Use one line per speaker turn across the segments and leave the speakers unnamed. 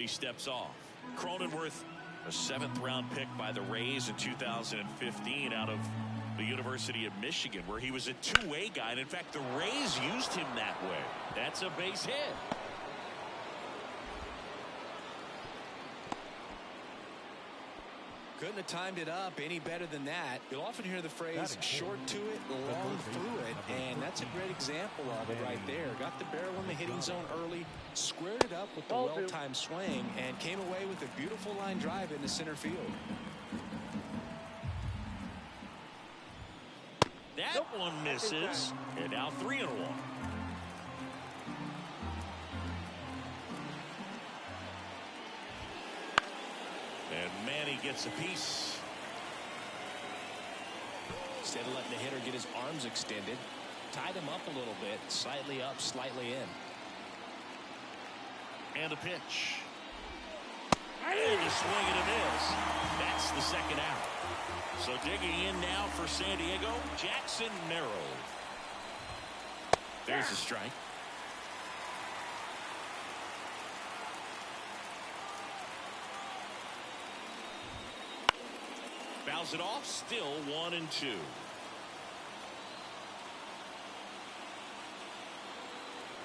He steps off. Cronenworth, a 7th-round pick by the Rays in 2015 out of the University of Michigan, where he was a two-way guy. And in fact, the Rays used him that way. That's a base hit.
Couldn't have timed it up any better than that. You'll often hear the phrase short to it, long through it, and that's a great example of it right there. Got the barrel in the hitting zone early, squared it up with the well-timed swing, and came away with a beautiful line drive into center field.
That one misses, and now 3-1. And Manny gets a piece.
Instead of letting the hitter get his arms extended, tied him up a little bit, slightly up, slightly in.
And a pitch. And a swing and a miss. That's the second out. So digging in now for San Diego, Jackson Merrill. There's a strike. Fouls it off, still 1-2.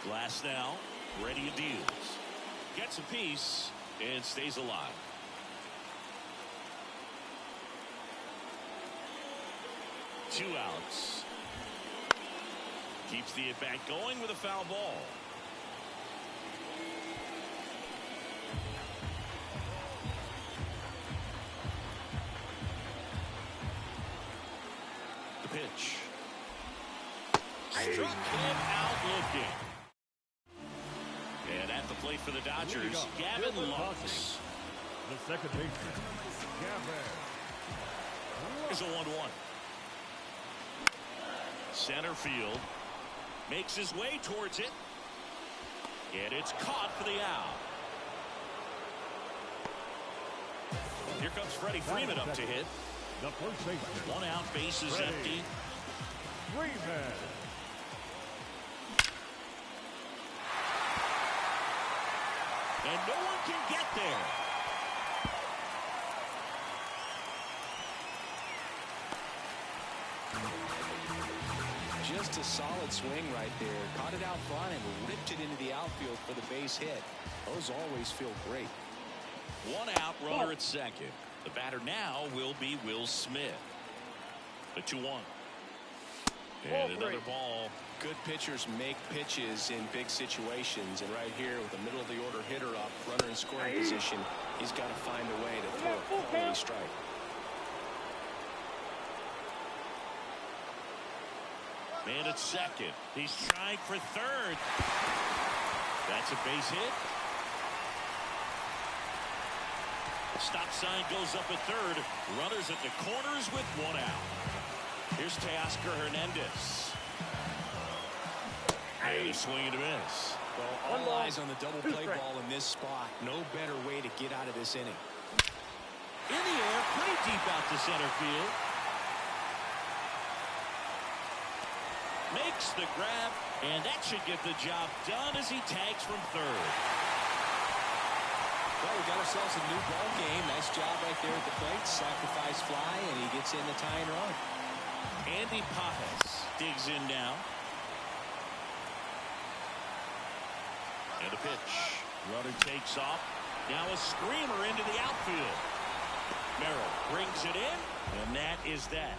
Glass now, ready to deals. Gets a piece and stays alive. Two outs. Keeps the at-bat going with a foul ball. The pitch. Struck him out looking. And at the plate for the Dodgers, Gavin Lux.
The second baseman, Gavin.
Here's a 1-1. Center field. Makes his way towards it. And it's caught for the out. Here comes Freddie Freeman up to hit.
The first baseman.
1 out, base is empty.
Freeman.
And no one can get there.
Just a solid swing right there. Caught it out front and ripped it into the outfield for the base hit. Those always feel great.
1 out, runner at second. The batter now will be Will Smith. The 2-1. And another ball.
Good pitchers make pitches in big situations, and right here with the middle of the order hitter up, runner in scoring position, he's got to find a way to throw a quality strike.
Man at second. He's trying for third. That's a base hit. Stop sign goes up at third. Runners at the corners with 1 out. Here's Teoscar Hernandez. And a swing and a miss.
Well, all eyes on the double play ball in this spot. No better way to get out of this inning.
In the air, pretty deep out to center field. Makes the grab, and that should get the job done as he tags from third.
Well, we got ourselves a new ball game. Nice job right there at the plate. Sacrifice fly, and he gets in the tying run.
Andy Pajes digs in now. And a pitch. Runner takes off. Now a screamer into the outfield. Merrill brings it in, and that is that.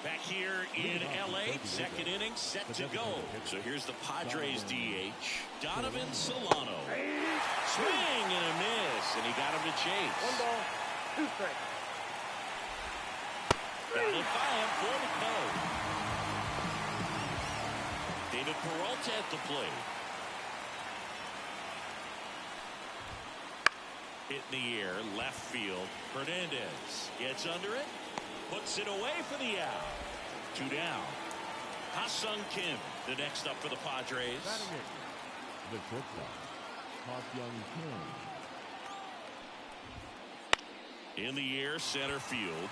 Back here in L.A., second inning set to go. So here's the Padres DH, Donovan Solano. Swing and a miss, and he got him to chase.
1 ball, 2 strikes.
Batted by him for the Cubs. David Peralta at the plate. Hit in the air, left field. Hernandez gets under it. Puts it away for the out. 2 down. Ha-Sung Kim, the next up for the Padres.
The shortstop, Ha-Sung Kim.
In the air, center field.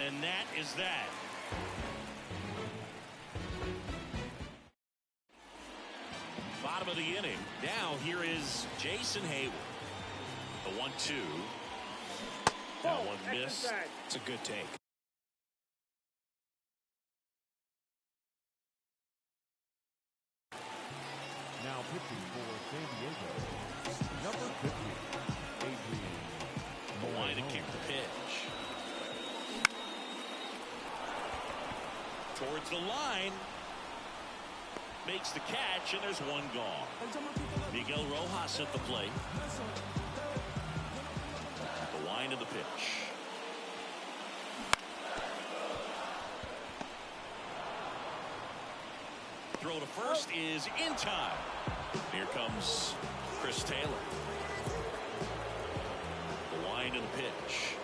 And that is that. Bottom of the inning. Now here is Jason Hayward. The 1-2. That one missed.
It's a good take.
Now pitching for San Diego, number 50, Adrian
Morejon to
Morejon.
kick the pitch. Towards the line. Makes the catch, and there's one gone. Miguel Rojas at the plate. The line of the pitch. Throw to first is in time. Here comes Chris Taylor. The line of the pitch.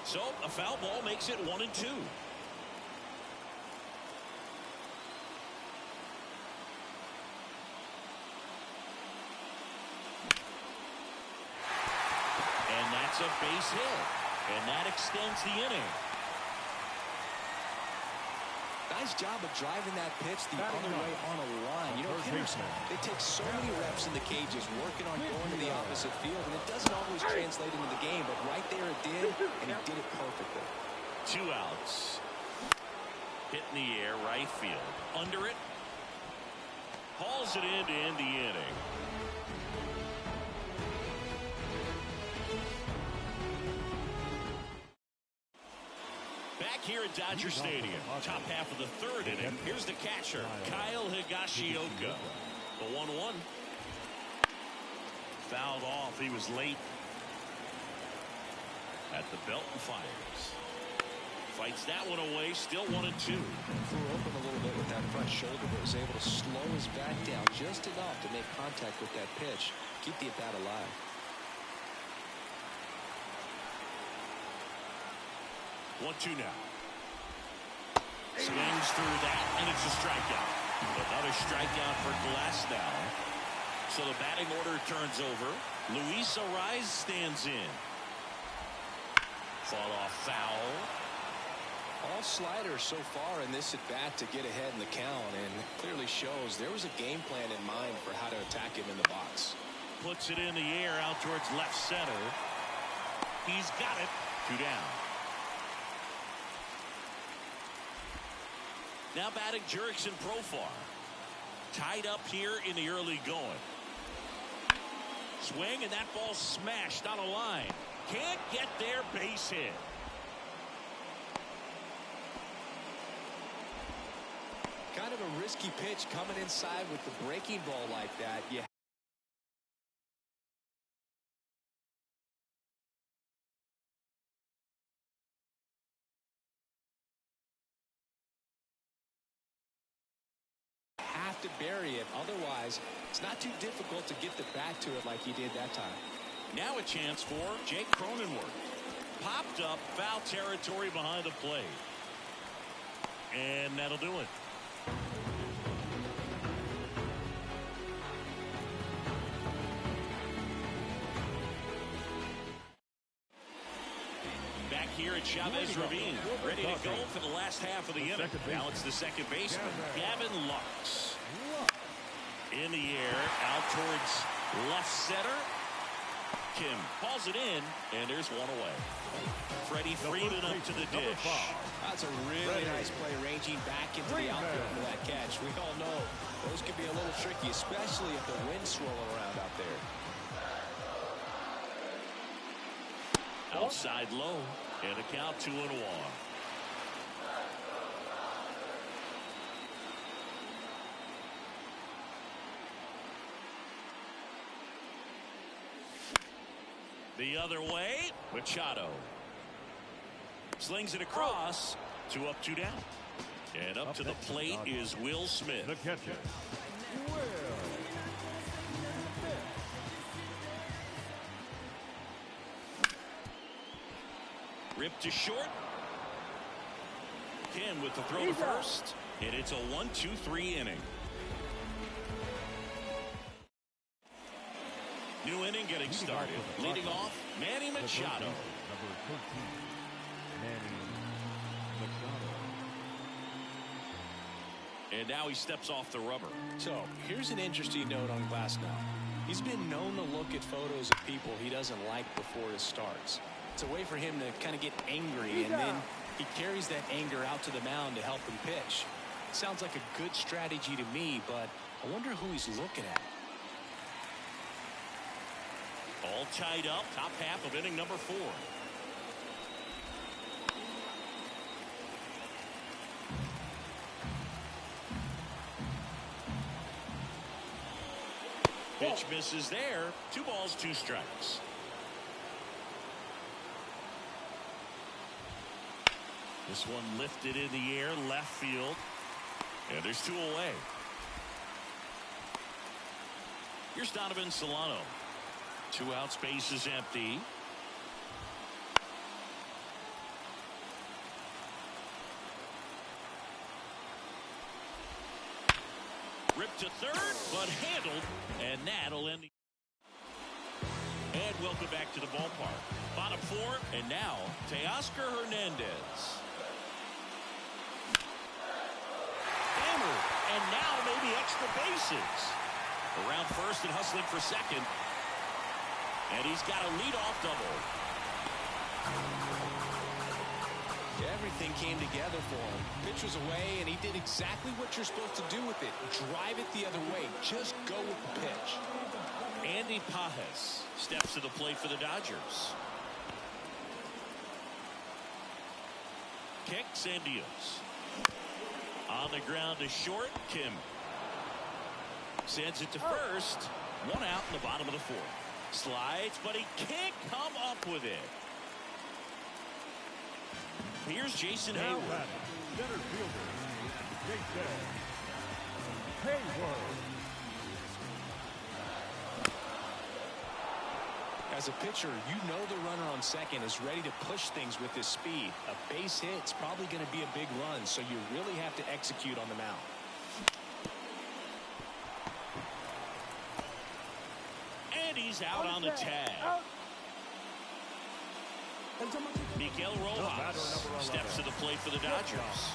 So a foul ball makes it 1-2. And that's a base hit. And that extends the inning.
Nice job of driving that pitch the other way on a line. You know, hitters, they take so many reps in the cages working on going to the opposite field, and it doesn't always translate into the game, but right there it did, and he did it perfectly.
2 outs. Hit in the air, right field. Under it. Hauls it in to end the inning. Back here at Dodger Stadium, top half of the 3rd inning. Here's the catcher, Kyle Higashioka. The 1-1. Fouled off. He was late at the belt and fires. Fights that one away. Still 1-2.
Threw open a little bit with that front shoulder, but was able to slow his bat down just enough to make contact with that pitch. Keep the at-bat alive.
1-2 now. Swings through that, and it's a strikeout. Another strikeout for Glasnow. So the batting order turns over. Luis Arraez stands in. Fall off foul.
All sliders so far in this at-bat to get ahead in the count, and clearly shows there was a game plan in mind for how to attack him in the box.
Puts it in the air out towards left center. He's got it. 2 down. Now batting Jurickson Profar. Tied up here in the early going. Swing, and that ball smashed on a line. Can't get there, base hit.
Kind of a risky pitch coming inside with the breaking ball like that. You have to bury it. Otherwise, it's not too difficult to get the bat to it like he did that time.
Now a chance for Jake Cronenworth. Popped up, foul territory behind the plate. And that'll do it. Back here at Chavez Ravine, ready to go for the last half of the inning. Now it's the second baseman, Gavin Lux. In the air, out towards left center. Kim calls it in, and there's one away. Freddie Freeman up to the dish.
That's a really nice play, ranging back into the outfield for that catch. We all know those can be a little tricky, especially if the wind's swirling around out there.
Outside low, and a count 2-1. The other way, Machado. Slings it across. 2 up, 2 down. And up to the plate is Will Smith.
The catcher, Will.
Ripped to short. Kim with the throw to first. And it's a 1-2-3 inning. New inning getting started. Leading off, Manny Machado.
Number 13,
And now he steps off the rubber.
So here's an interesting note on Glasnow. He's been known to look at photos of people he doesn't like before it starts. It's a way for him to kind of get angry, and then he carries that anger out to the mound to help him pitch. Sounds like a good strategy to me, but I wonder who he's looking at.
All tied up, top half of inning number 4. Pitch misses there. 2 balls, 2 strikes. This one lifted in the air, left field. And there's 2 away. Here's Donovan Solano. 2 outs, base is empty. Ripped to third, but handled, and that'll end the... And welcome back to the ballpark. Bottom 4, and now Teoscar Hernandez. Hammered, and now maybe extra bases. Around first and hustling for second. And he's got a leadoff double.
Everything came together for him. Pitch was away, and he did exactly what you're supposed to do with it. Drive it the other way. Just go with the pitch.
Andy Pages steps to the plate for the Dodgers. Kicks and deals. On the ground to short, Kim. Sends it to first. 1 out in the bottom of the 4th. Slides, but he can't come up with it. Here's Jason Hayward.
Center fielder, Jason Hayward.
As a pitcher, you know the runner on second is ready to push things with his speed. A base hit's probably going to be a big run, so you really have to execute on the mound.
And he's out on the tag. Miguel Rojas steps to the plate for the Dodgers.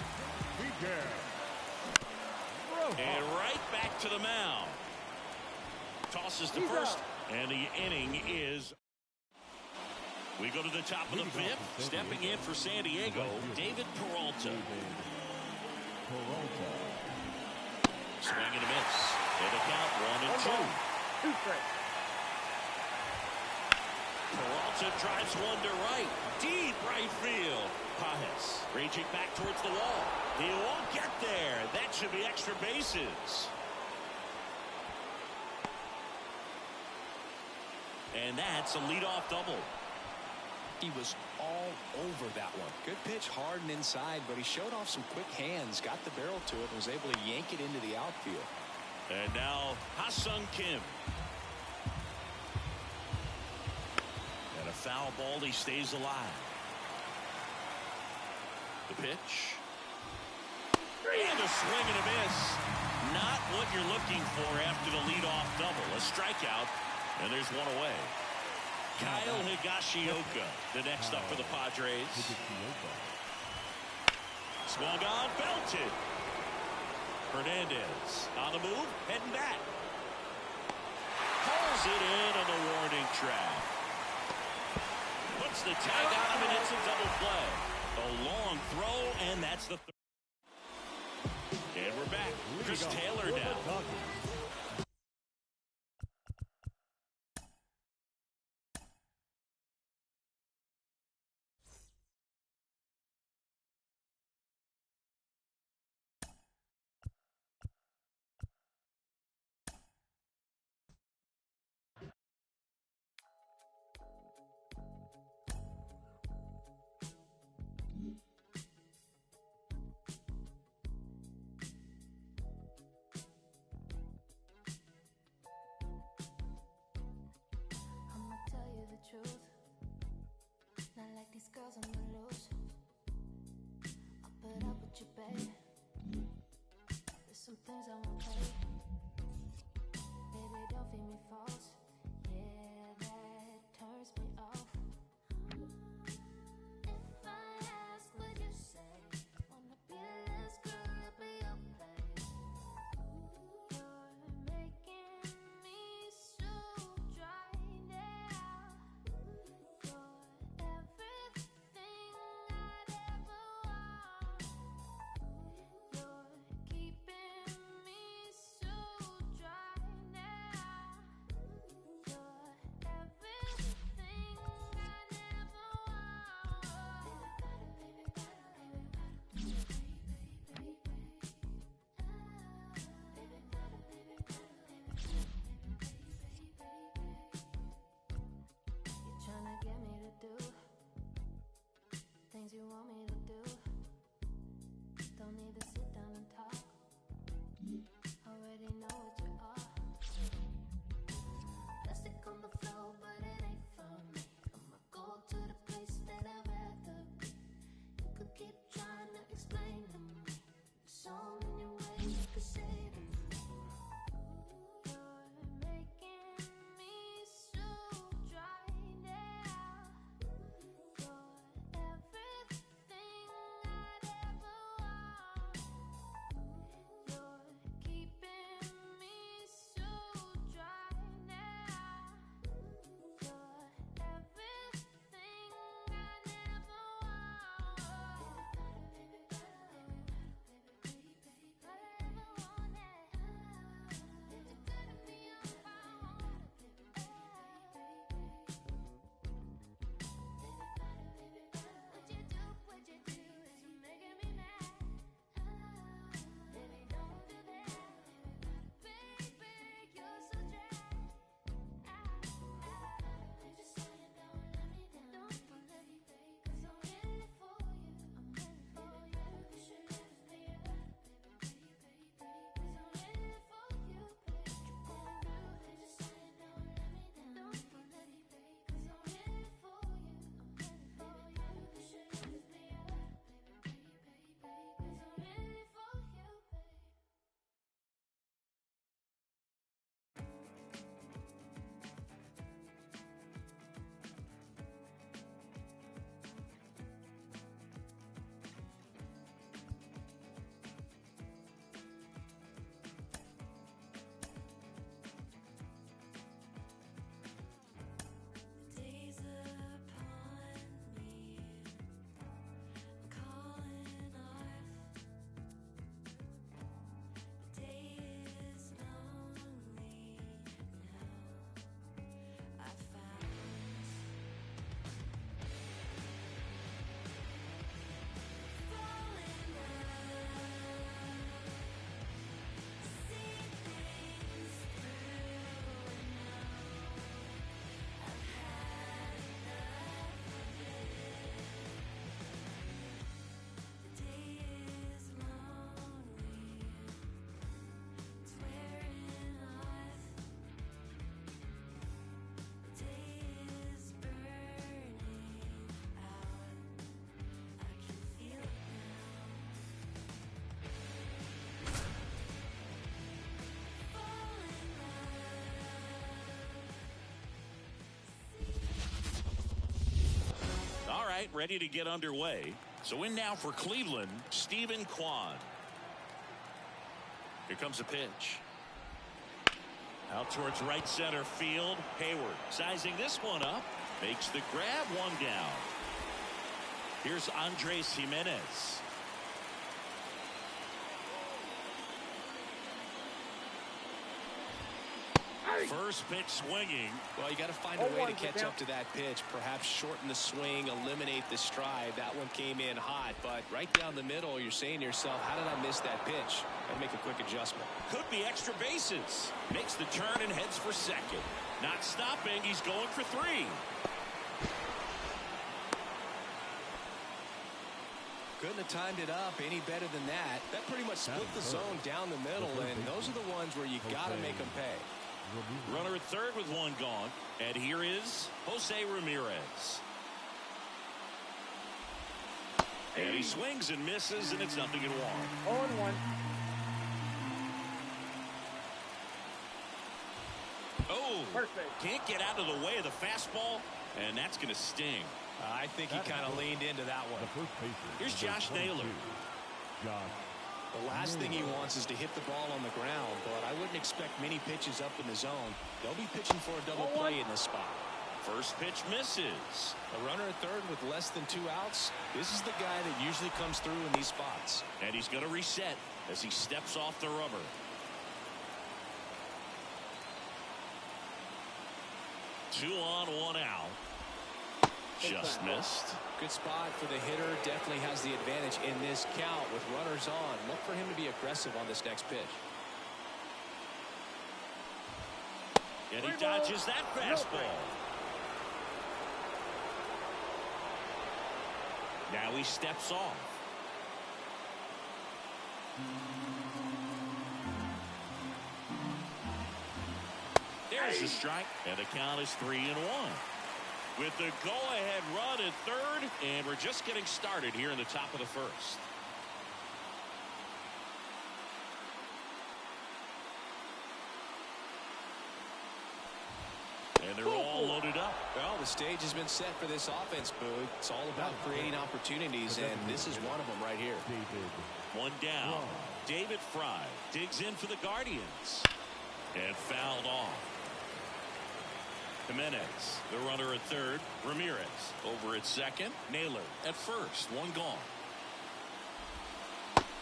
And right back to the mound. Tosses to first, and the inning is... We go to the top of the 5th. Stepping in for San Diego, David Peralta. Swing and a miss. And a count 1-2. Peralta drives one to right. Deep right field. Pages raging back towards the wall. He won't get there. That should be extra bases. And that's a leadoff double.
He was all over that one. Good pitch, hard and inside, but he showed off some quick hands, got the barrel to it, and was able to yank it into the outfield.
And now Ha-Seong Kim. And a foul ball, he stays alive. The pitch. And a swing and a miss. Not what you're looking for after the leadoff double. A strikeout, and there's one away. Kyle Higashioka, the next up for the Padres. Swung on, belted. Hernandez on the move, heading back. Pulls it in on the warning track. Puts the tag on him, and it's a double play. A long throw, and that's the third. And we're back. Chris Taylor now.
Not like these girls on the loose. I'll put up with you, babe. There's some things I won't pay. Baby, don't feed me false. Yeah, that turns me off. If I ask, would you say? Wanna be the last girl, I'll be your babe. things you want me to do. Don't need to sit down and talk. Already know what you are. Plastic on the floor, but it ain't for me. I'ma go to the place that I'd rather be. You could keep trying to explain to me. There's so many ways you could say to me. You're making me so dry now. You're everything I'd ever want. You're keeping me so dry now. You're everything I never What you do is you're making me mad. Baby, don't do that. Baby, you're so dry. Just say you don't let me down. Don't let me, baby, 'cause I'm ready for you. I'm ready for you. You should lift me up, baby, 'cause I'm ready for you, baby. Just say you don't let me down. Don't let me, baby, 'cause I'm ready for you. I'm ready for you. You should lift me up, baby, 'cause I'm ready for you, baby. Days upon me, calling off. The day is lonely now. I found falling love, see things through now. I've had enough of it. The day is lonely, it's wearing off. The day is burning out. I can feel it now. Falling love.
All right, ready to get underway. So in now for Cleveland, Stephen Kwan. Here comes a pitch. Out towards right center field. Hayward sizing this one up. Makes the grab, one down. Here's Andres Jimenez. First pitch swinging.
Well, you got to find a way to catch up to that pitch. Perhaps shorten the swing, eliminate the stride. That one came in hot, but right down the middle, you're saying to yourself, how did I miss that pitch? Got to make a quick adjustment.
Could be extra bases. Makes the turn and heads for second. Not stopping. He's going for three.
Couldn't have timed it up any better than that. That pretty much split the zone down the middle, and those are the ones where you got to make them pay.
Runner at third with one gone. And here is Jose Ramirez. And he swings and misses, and it's 0-1.
0-1.
Oh,
Perfect.
can't get out of the way of the fastball, and that's going to sting.
I think he kind of leaned into that one.
The first baseman.
Here's Josh Naylor.
Josh.
The last thing he wants is to hit the ball on the ground, but I wouldn't expect many pitches up in the zone. They'll be pitching for a double play in this spot.
First pitch misses.
A runner at third with less than 2 outs. This is the guy that usually comes through in these spots.
And he's going to reset as he steps off the rubber. Two on, one out. Just missed.
Good spot for the hitter. Definitely has the advantage in this count with runners on. Look for him to be aggressive on this next pitch.
And he dodges that fastball. Now he steps off. There's the strike, and the count is 3-1. With the go-ahead run at third, and we're just getting started here in the top of the first. And they're all loaded up.
Well, the stage has been set for this offense, Boog. It's all about creating opportunities, and this is one of them right here.
One down. David Fry digs in for the Guardians. And fouled off. Jimenez, the runner at third. Ramirez over at second. Naylor at first. One gone.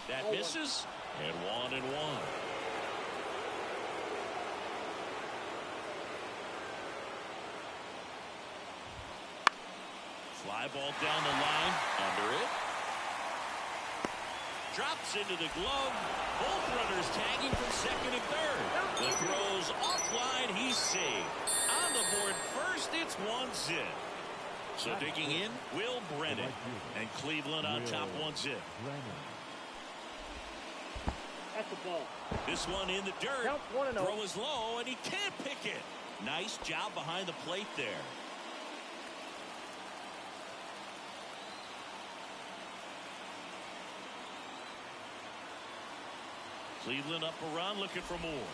That misses. And 1-1. Fly ball down the line. Under it. Drops into the glove. Both runners tagging from second and third. The throw's offline. He's saved. On the board first, it's 1-0. So digging in, Will Brennan. And Cleveland on top 1-0.
That's the ball.
This one in the dirt.
Count 1-0.
Throw is low, and he can't pick it. Nice job behind the plate there. Cleveland up a run, looking for more.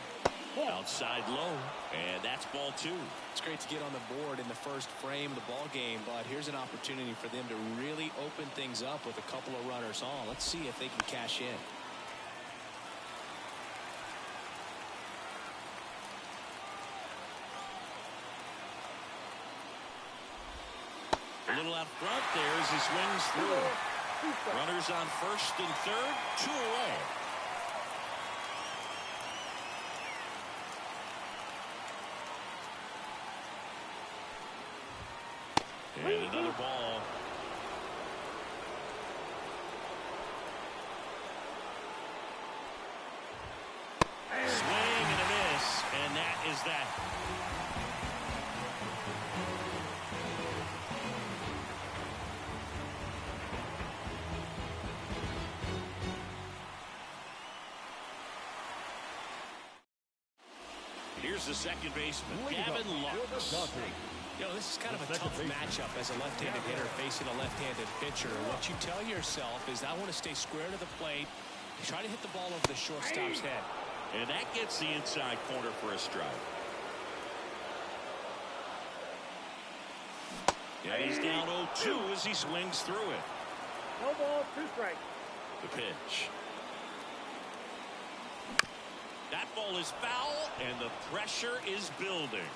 Outside low, and that's ball 2.
It's great to get on the board in the first frame of the ball game, but here's an opportunity for them to really open things up with a couple of runners on. Let's see if they can cash in.
A little out front there as he swings through. Runners on first and third, 2 away. And another ball. Swing and a miss, and that is that. Here's the second baseman, Gavin Lux.
You know, this is kind of a tough matchup as a left-handed hitter facing a left-handed pitcher. What you tell yourself is, I want to stay square to the plate, try to hit the ball over the shortstop's head.
And that gets the inside corner for a strike. And he's down 0-2 as he swings through it.
No ball, 2 strikes.
The pitch. That ball is foul, and the pressure is building.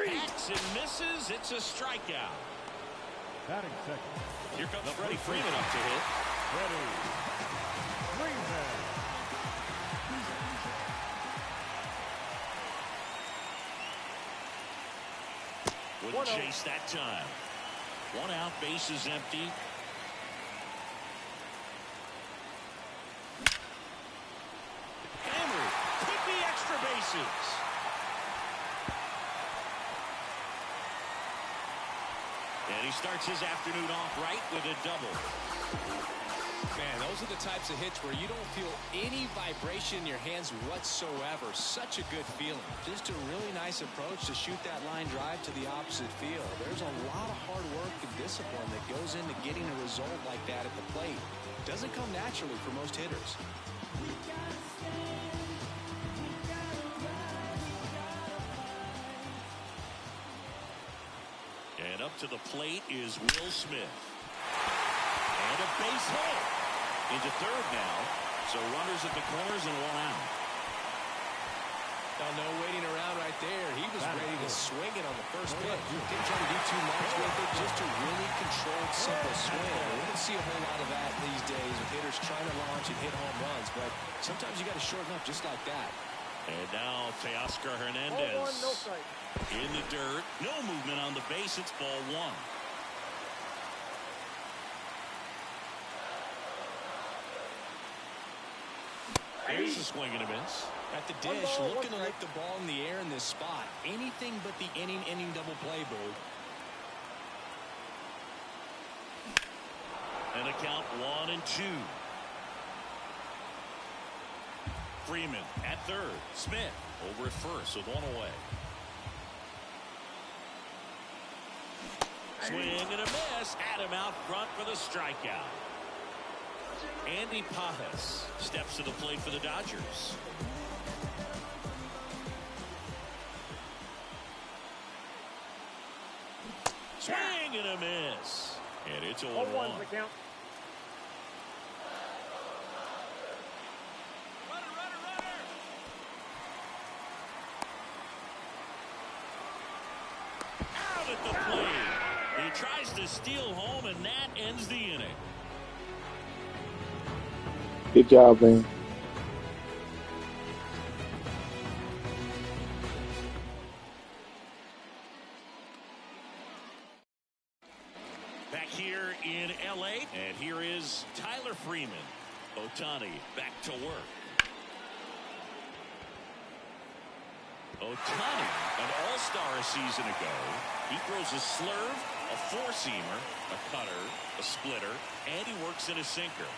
Hacks and misses. It's a strikeout.
Batting second.
Here comes Freddie Freeman up to hit.
Freddie Freeman.
Wouldn't chase that time. 1 out, base is empty. Henry could be extra bases. And he starts his afternoon off right with a double.
Man, those are the types of hits where you don't feel any vibration in your hands whatsoever. Such a good feeling. Just a really nice approach to shoot that line drive to the opposite field. There's a lot of hard work and discipline that goes into getting a result like that at the plate. Doesn't come naturally for most hitters.
And up to the plate is Will Smith. And a base hit. Into third now. So runners at the corners and 1 out.
Now, no waiting around right there. He was ready to swing it on the first pitch. Didn't try to do too much with it. Just a really controlled, simple swing. We don't see a whole lot of that these days with hitters trying to launch and hit home runs. But sometimes you got to shorten up just like that.
And now Teoscar
Ball 1,
Hernandez.
no strike.
In the dirt. No movement on the base. It's ball 1. Here's a swing and a miss.
At the dish, looking to lift the ball in the air in this spot. Anything but the inning double play, Boo.
And a count 1-2. Freeman at third. Smith over at first with one away. Swing and a miss. Adam out front for the strikeout. Andy Pajes steps to the plate for the Dodgers. Swing and a miss. And it's 0-1.
the count.
Out at the plate. He tries to steal home, and that ends the inning.
Good job, man.
Back here in L.A., and here is Tyler Freeman. Ohtani back to work. Ohtani, an all-star a season ago. He throws a slurve, a four-seamer, a cutter, a splitter, and he works in a sinker.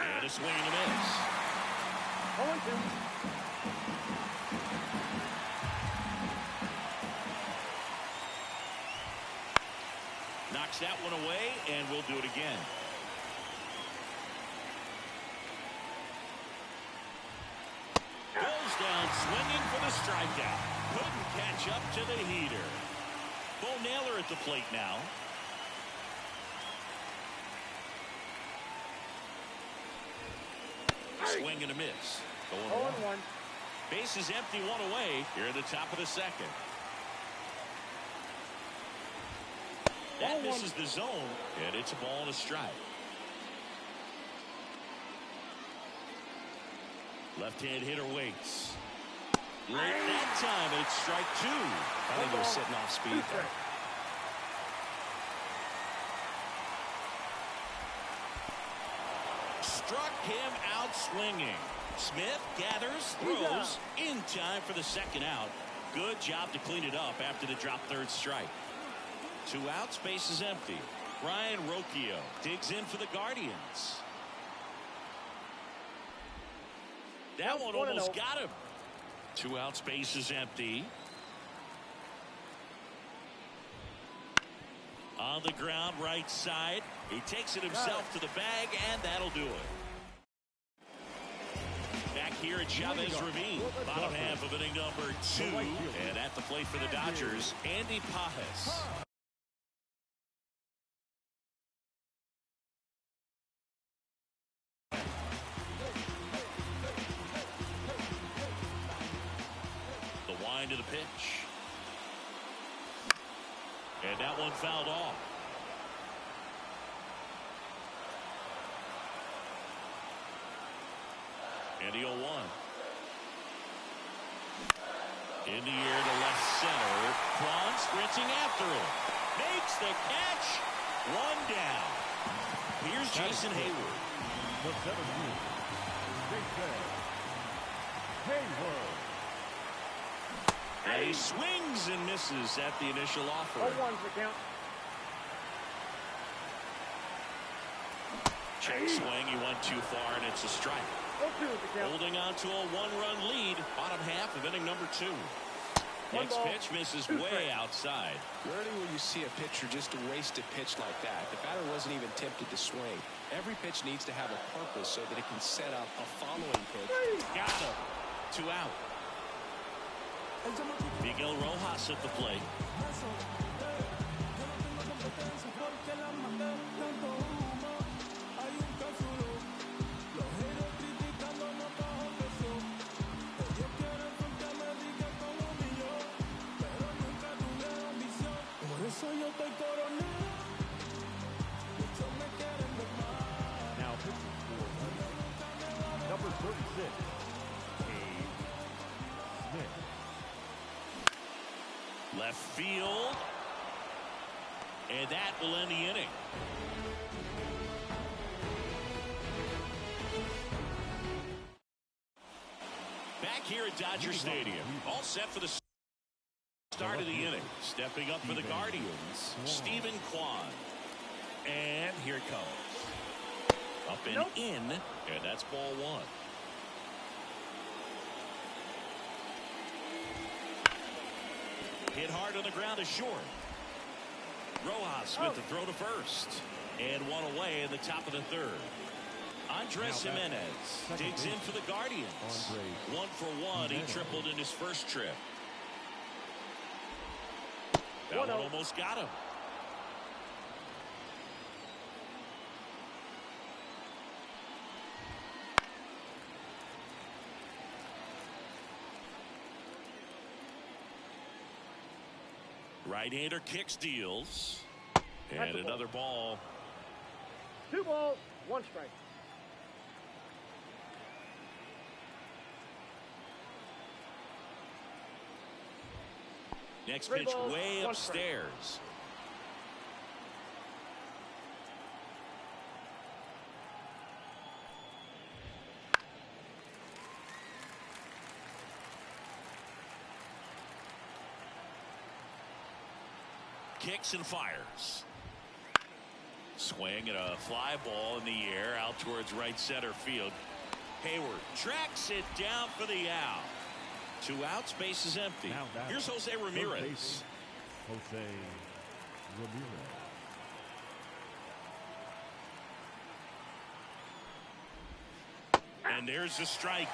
And a swing and a miss.
0-2.
Knocks that one away, and we'll do it again. Goes down swinging for the strikeout. Couldn't catch up to the heater. Bo Naylor at the plate now. Swing and a miss. Going
0-1.
Base is empty, one away here at the top of the second. That misses the zone, and it's a ball and a strike. Left-hand hitter waits. Late that time, and it's strike two.
I think they're sitting off speed there.
Struck him out swinging. Smith gathers, throws, in time for the second out. Good job to clean it up after the drop third strike. 2 outs, base is empty. Ryan Rocchio digs in for the Guardians. That one almost got him. 2 outs, base is empty. On the ground, right side. He takes it himself to the bag, and that'll do it. Back here at Chavez Ravine, bottom half of inning number 2. And at the plate for the Dodgers, Andy Pajes. The wind of the pitch. And that one fouled off. And the 0-1. In the air to left center. Cron sprinting after him. Makes the catch. One down. Here's Jason Hayward.
The 17. Jason Hayward.
And he swings and misses at the initial offer.
0-1's the count.
Check swing. He went too far, and it's a strike.
0-2 is the count.
Holding on to a 1-run lead. Bottom half of inning number 2. Next pitch misses way outside.
Rarely will you see a pitcher just waste a pitch like that. The batter wasn't even tempted to swing. Every pitch needs to have a purpose so that it can set up a following pitch.
Got him. 2 out. Miguel Rojas at the plate.
Now pitching for number 36, Abe Smith.
Left field. And that will end the inning. Back here at Dodger Stadium. All set for the start of the inning. Stepping up for the Guardians, Stephen Kwan. And here it comes. Up and in, and that's ball one. Hit hard on the ground is short. Rojas with the throw to first. And one away in the top of the third. Andres Jimenez digs in for the Guardians. 1-for-1. He tripled in his first trip. That one almost got him. Right-hander kicks, deals. And another ball.
2 balls, 1 strike.
Next pitch way upstairs. Kicks and fires. Swing and a fly ball in the air out towards right center field. Hayward tracks it down for the out. 2 outs, base is empty. Here's Jose Ramirez.
Jose Ramirez.
And there's the strike.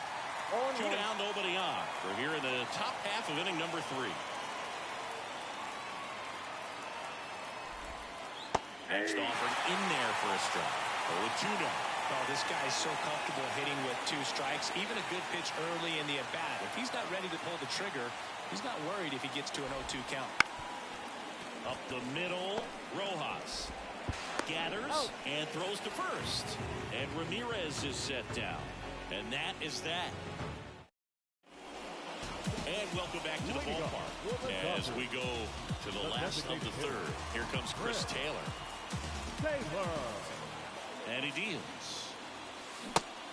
2 down, nobody on. We're here in the top half of inning number 3. Next offered in there for a strike. 0-2 now.
Oh, this guy is so comfortable hitting with 2 strikes. Even a good pitch early in the at-bat. If he's not ready to pull the trigger, he's not worried if he gets to an 0-2 count.
Up the middle, Rojas gathers and throws to first. And Ramirez is set down. And that is that. And welcome back to the ballpark as we go to the last of the third. Here comes Chris Taylor. And he deals.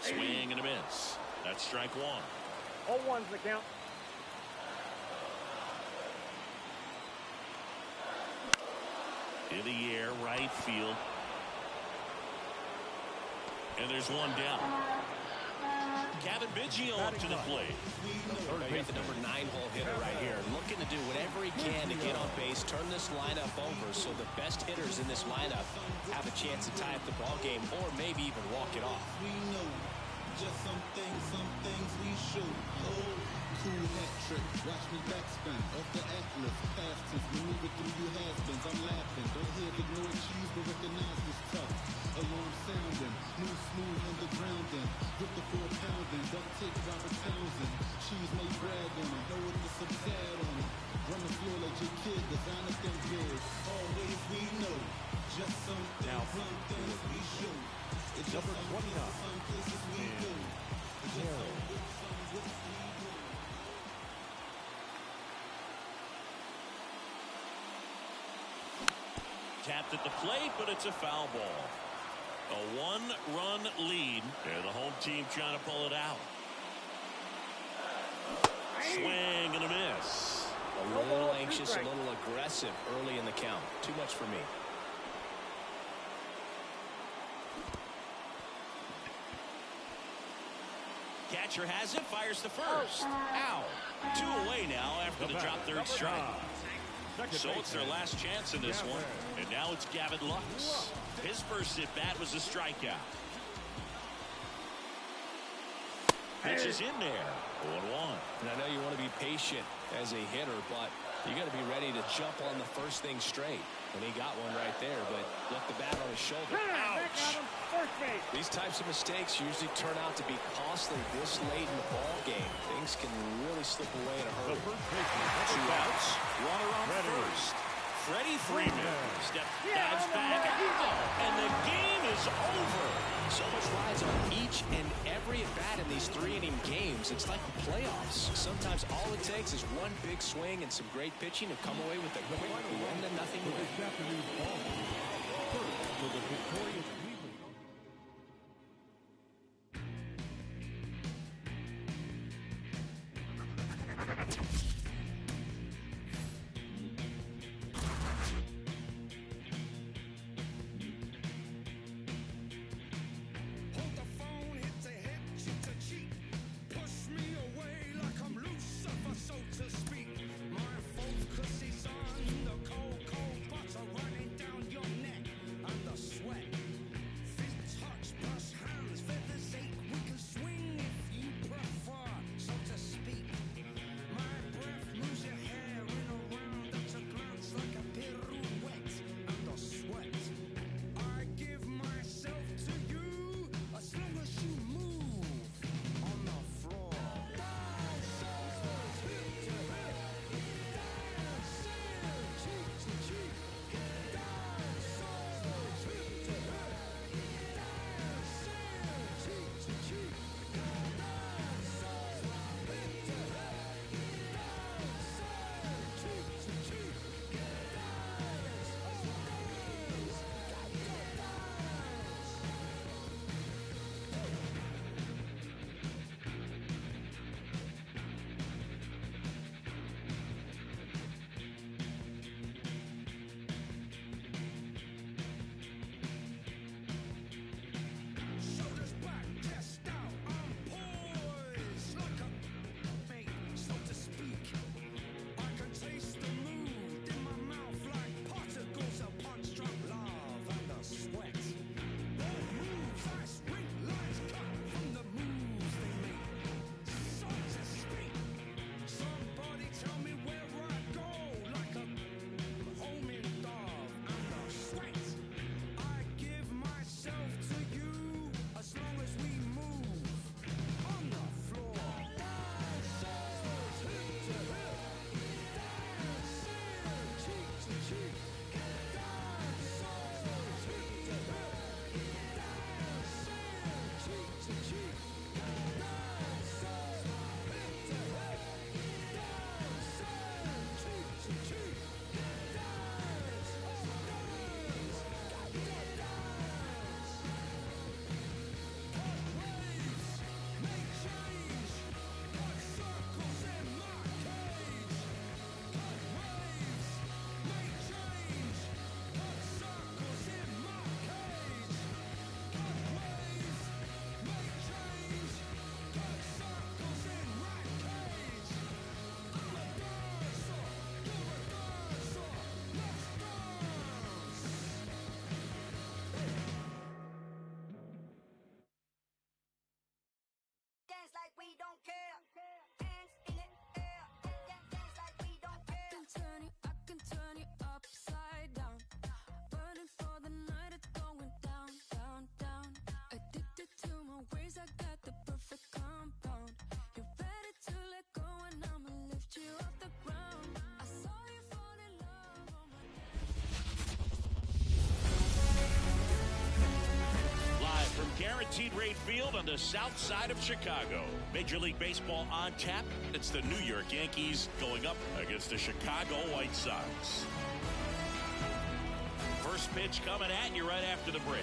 Swing and a miss. That's strike 1.
0-1's the count.
In the air, right field. And there's one down. Gavin Biggio up to the plate.
You got the number 9-hole hitter right here, looking to do whatever he can to get on base, turn this lineup over so the best hitters in this lineup have a chance to tie up the ball game or maybe even walk it off.
We know just some things we show. Oh, cool hat trick, watch me backspin off the Atlas, past tense, maneuver through you has-beens. I'm laughing, don't hear the ignored cheese, but recognize this tough. Alarm sounding, move smooth on the grounding, with the 4-pounding, duct tape Robert Townsend, cheese may brag on it, know what to subside on it, run the floor like your kid, design a thing good, always we know, just some things we show, it's just some places we go, it's just some we do.
Tapped at the plate, but it's a foul ball. A 1-run lead, and the home team trying to pull it out. Swing and a miss.
A little anxious, a little aggressive early in the count. Too much for me.
Catcher has it, fires to first. Ow. 2 away now after the drop third strike. So it's their last chance in this one. And now it's Gavin Lux. His first at-bat was a strikeout. Pitch is in there. 1-1.
And I know you want to be patient as a hitter, but you got to be ready to jump on the first thing straight. And he got one right there, but left the bat on his shoulder. Ouch! These types of mistakes usually turn out to be costly this late in the ball game. Things can really slip away in a hurry.
2 outs. Runner on first. Freddie Freeman dives back out, and the game is over.
So much rides on each and every at-bat in these 3-inning games. It's like the playoffs. Sometimes all it takes is one big swing and some great pitching to come away with a quick 1-0 win.
For the victorious Cleveland.
Memories, I got the perfect compound. You're ready to let go and I'ma lift you off the ground. I saw you fall in love on my
Live from Guaranteed Rate Field on the south side of Chicago. Major League Baseball on tap. It's the New York Yankees going up against the Chicago White Sox. First pitch coming at you right after the break.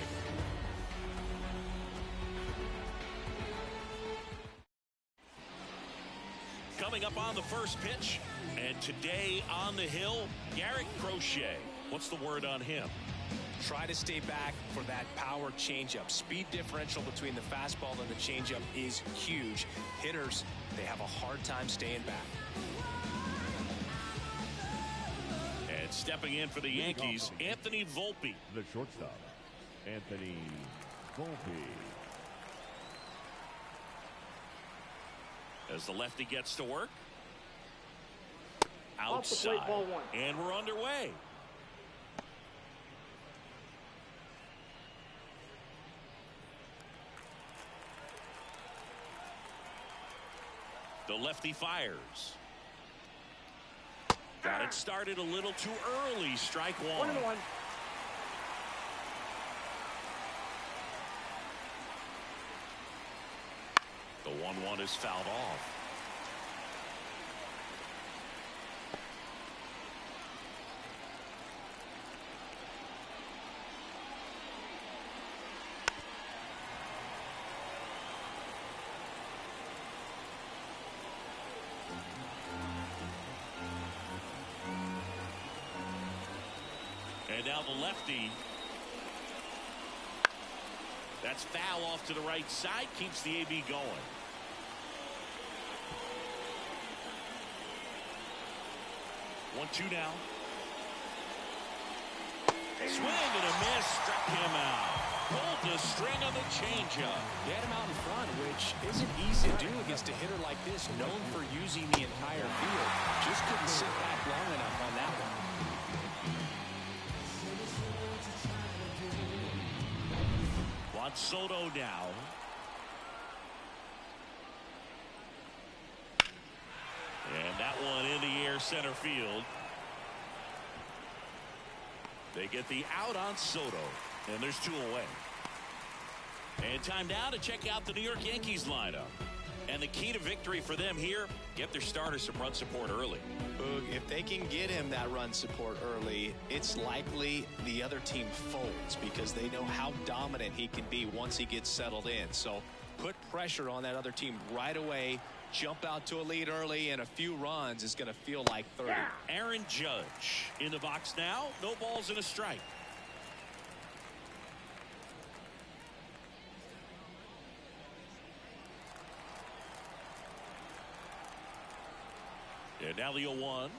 Coming up on the first pitch, and today on the hill, Garrett Crochet. What's the word on him?
Try to stay back for that power changeup. Speed differential between the fastball and the changeup is huge. Hitters, they have a hard time staying back.
And stepping in for the Yankees, Anthony Volpe.
The shortstop, Anthony Volpe.
As the lefty gets to work.
Off the plate,
Outside.
ball one.
And we're underway. The lefty fires. Got it started a little too early. Strike one.
1-1.
The 1-1 is fouled off. And now the lefty. That's foul off to the right side. Keeps the AB going. One-two now. Swing and a miss. Struck him out. Pulled the string on the changeup.
They had him out in front, which isn't easy to do against a hitter like this, known for using the entire field. Just couldn't sit back long enough on that one.
Juan Soto now. And that one in the air center field. They get the out on Soto. And there's two away. And time now to check out the New York Yankees lineup. And the key to victory for them here, get their starter some run support early.
Boog, if they can get him that run support early, it's likely the other team folds because they know how dominant he can be once he gets settled in. So put pressure on that other team right away. Jump out to a lead early, and a few runs is going to feel like 30.
Aaron Judge in the box now. No balls and a strike. And now the 0-1.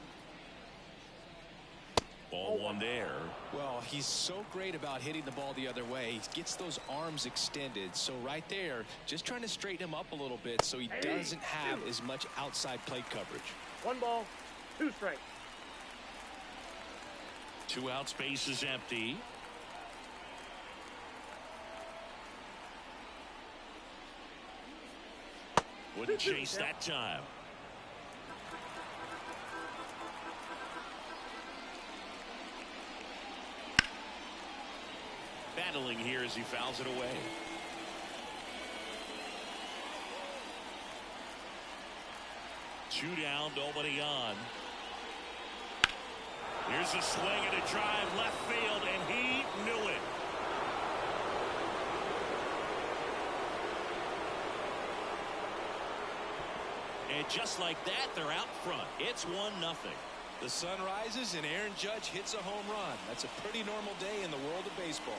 Ball one there.
Well, he's so great about hitting the ball the other way. He gets those arms extended. So right there, just trying to straighten him up a little bit so he doesn't have as much outside plate coverage.
1 ball, 2 strikes.
2 out, space is empty. Wouldn't chase that time. Battling here as he fouls it away. Two down, nobody on. Here's a swing and a drive left field, and he knew it. And just like that, they're out front. It's 1-0.
The sun rises and Aaron Judge hits a home run. That's a pretty normal day in the world of baseball.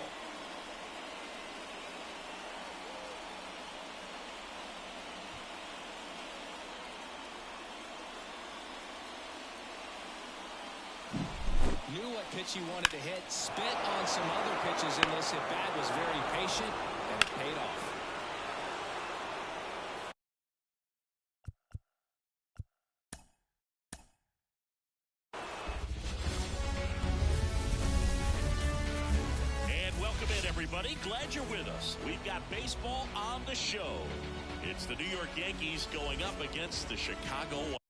Knew what pitch he wanted to hit, spit on some other pitches in this at bat, was very patient, and it paid off.
everybody. Glad you're with us. We've got baseball on the show. It's the New York Yankees going up against the Chicago White Sox.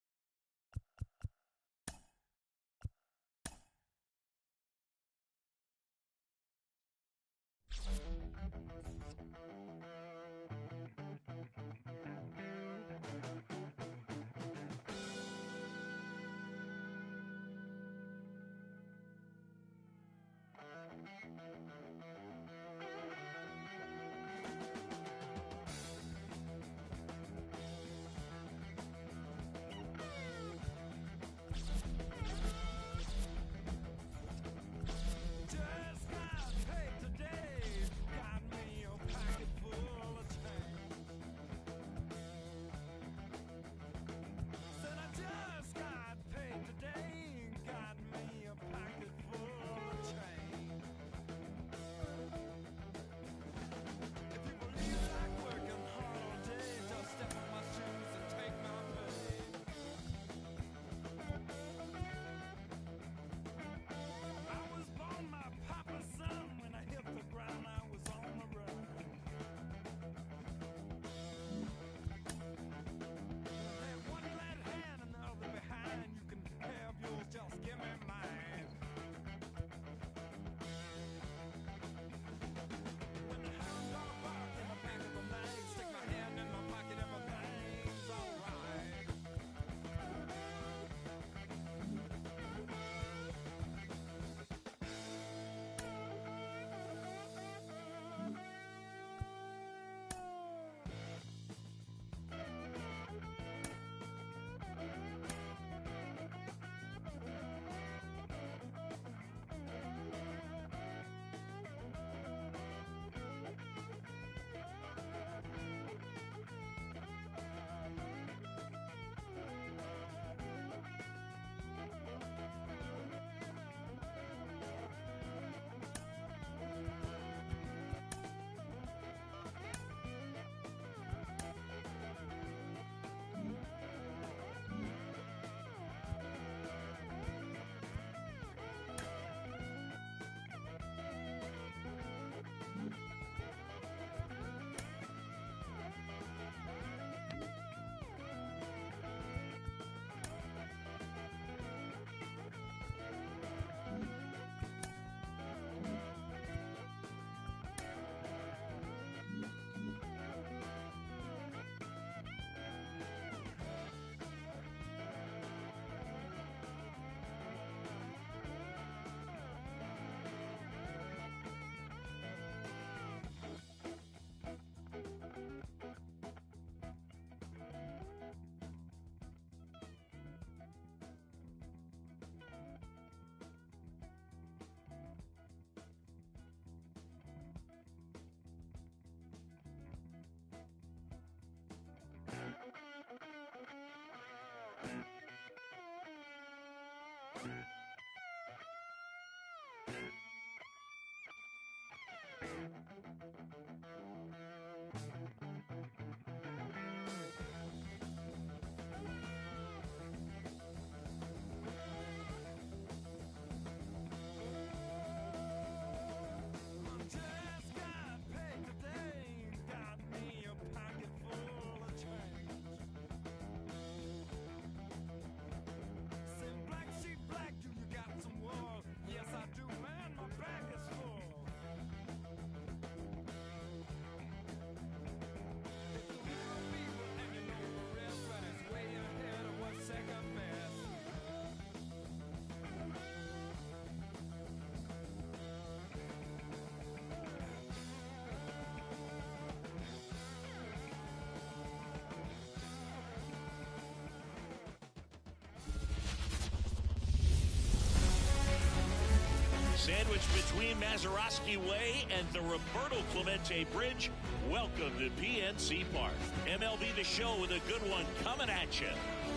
Sandwiched between Mazeroski Way and the Roberto Clemente Bridge, welcome to PNC Park. MLB The Show with a good one coming at you.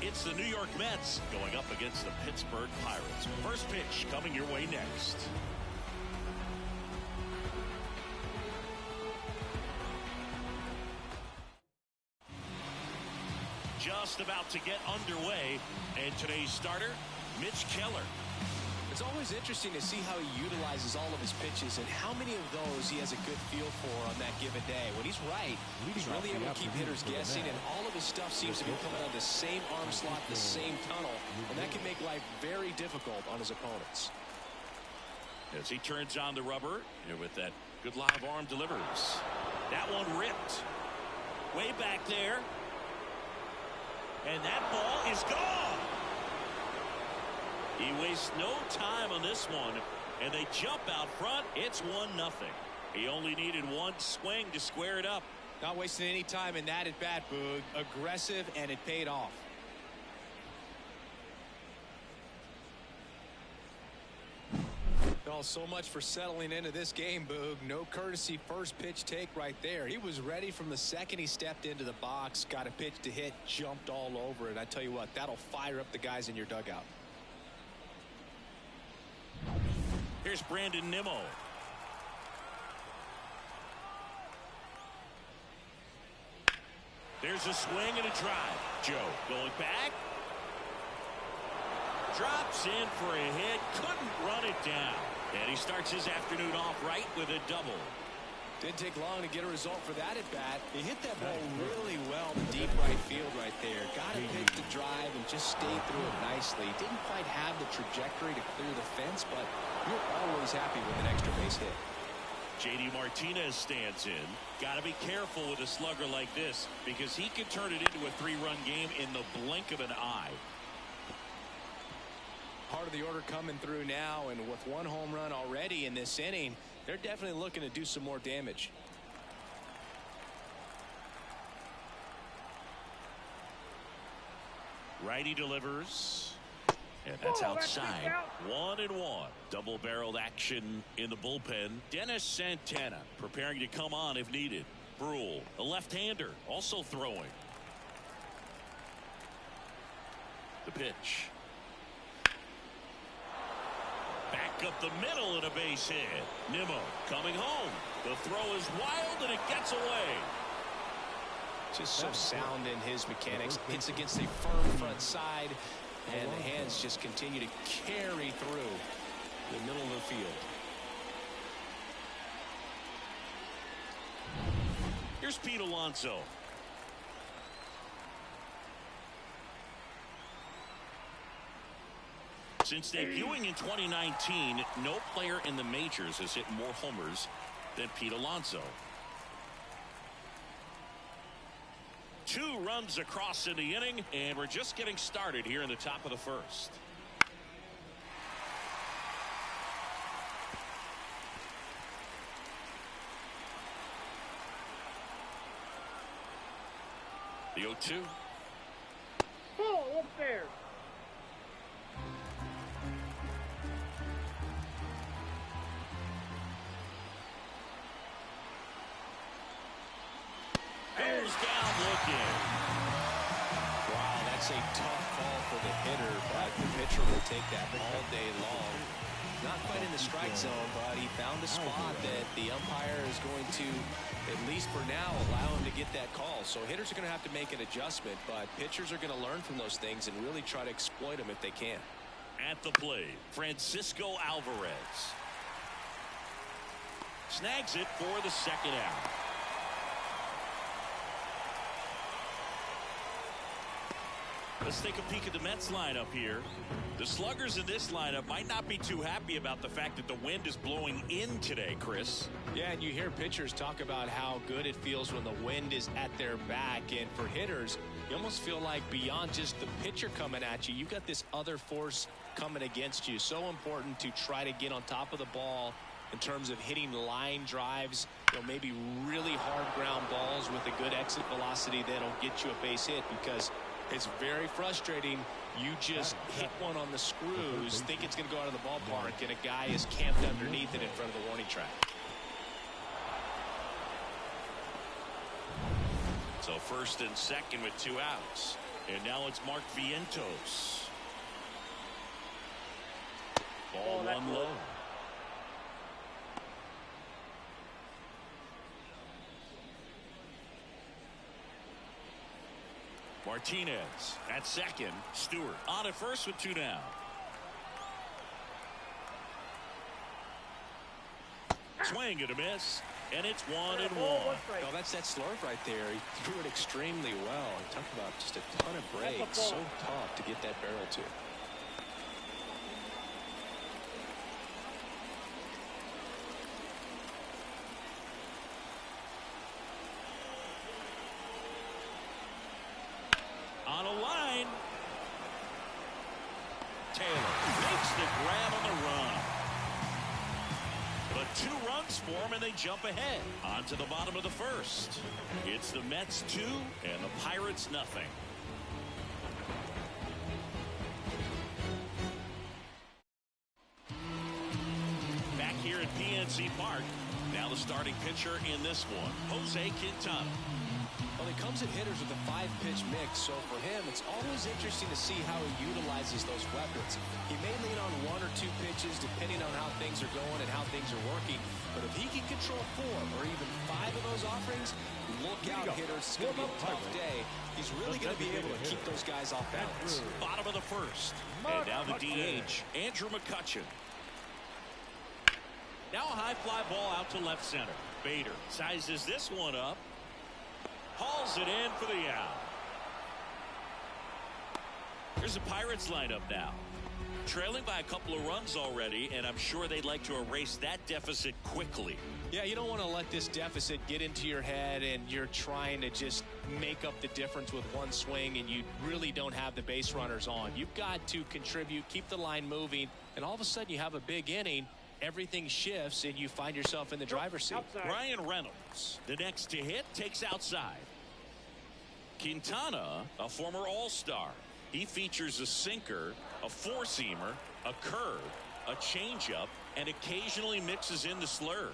It's the New York Mets going up against the Pittsburgh Pirates. First pitch coming your way next. Just about to get underway, and today's starter, Mitch Keller.
It's always interesting to see how he utilizes all of his pitches and how many of those he has a good feel for on that given day. When he's right, he's really able to keep hitters guessing, and all of his stuff seems to be coming out of the same arm slot, the same tunnel, and that can make life very difficult on his opponents.
As he turns on the rubber, and with that good live arm delivers. That one ripped. Way back there. And that ball is gone. He wastes no time on this one, and they jump out front. It's 1-0. He only needed one swing to square it up.
Not wasting any time in that at bat, Boog. Aggressive, and it paid off. Oh, so much for settling into this game, Boog. No courtesy first pitch take right there. He was ready from the second he stepped into the box, got a pitch to hit, jumped all over it. I tell you what, that'll fire up the guys in your dugout.
Here's Brandon Nimmo. There's a swing and a drive. Joe going back. Drops in for a hit. Couldn't run it down. And he starts his afternoon off right with a double.
Didn't take long to get a result for that at bat. He hit that ball really well in deep right field right there. Got a pitch to drive and just stayed through it nicely. Didn't quite have the trajectory to clear the fence, but you're always happy with an extra base hit.
JD Martinez stands in. Got to be careful with a slugger like this because he can turn it into a 3-run game in the blink of an eye.
Part of the order coming through now, and with one home run already in this inning, they're definitely looking to do some more damage.
Righty delivers. And that's outside. 1-1. Double-barreled action in the bullpen. Dennis Santana preparing to come on if needed. Brule, a left-hander, also throwing. The pitch. Back up the middle and a base hit. Nimmo coming home. The throw is wild and it gets away.
Just so sound in his mechanics. Hits against a firm front side, and the hands just continue to carry through the middle of the field.
Here's Pete Alonso. Since debuting in 2019, no player in the majors has hit more homers than Pete Alonso. 2 runs across in the inning, and we're just getting started here in the top of the first. The 0-2.
Full upstairs.
Goes down looking.
Wow, that's a tough call for the hitter, but the pitcher will take that all day long. Not quite in the strike zone, but he found a spot that the umpire is going to, at least for now, allow him to get that call. So hitters are going to have to make an adjustment, but pitchers are going to learn from those things and really try to exploit them if they can.
At the plate, Francisco Alvarez. Snags it for the second out. Let's take a peek at the Mets lineup here. The sluggers in this lineup might not be too happy about the fact that the wind is blowing in today, Chris.
Yeah, and you hear pitchers talk about how good it feels when the wind is at their back. And for hitters, you almost feel like beyond just the pitcher coming at you, you've got this other force coming against you. So important to try to get on top of the ball in terms of hitting line drives, maybe really hard ground balls with a good exit velocity that'll get you a base hit, because it's very frustrating. You just hit one on the screws, think it's going to go out of the ballpark, and a guy is camped underneath it in front of the warning track.
So first and second with 2 outs. And now it's Mark Vientos. Ball 1 low. Martinez at second. Stewart on at first with 2 down. swing and a miss, and it's 1-1.
Oh, that's that slurve right there. He threw it extremely well. Talk about just a ton of breaks. So tough to get that barrel to.
On a line. Taylor makes the grab on the run. But 2 runs for him, and they jump ahead. On to the bottom of the first. It's the Mets 2 and the Pirates nothing. Back here at PNC Park. Now the starting pitcher in this one, Jose Quintana.
Well, he comes at hitters with a 5-pitch mix, so for him, it's always interesting to see how he utilizes those weapons. He may lean on 1 or 2 pitches depending on how things are going and how things are working, but if he can control 4 or even 5 of those offerings, look out, hitters. It's going to be a tough day. He's really going to be able to keep those guys off balance.
Bottom of the first. And now the DH, Andrew McCutchen. Now a high fly ball out to left center. Bader sizes this one up. Hauls it in for the out. Here's the Pirates lineup now. Trailing by a couple of runs already, and I'm sure they'd like to erase that deficit quickly.
Yeah, you don't want to let this deficit get into your head and you're trying to just make up the difference with one swing and you really don't have the base runners on. You've got to contribute, keep the line moving, and all of a sudden you have a big inning. Everything shifts and you find yourself in the driver's seat.
Outside.
Ryan Reynolds, the next to hit, takes outside. Quintana, a former All-Star. He features a sinker, a four-seamer, a curve, a changeup, and occasionally mixes in the slurve.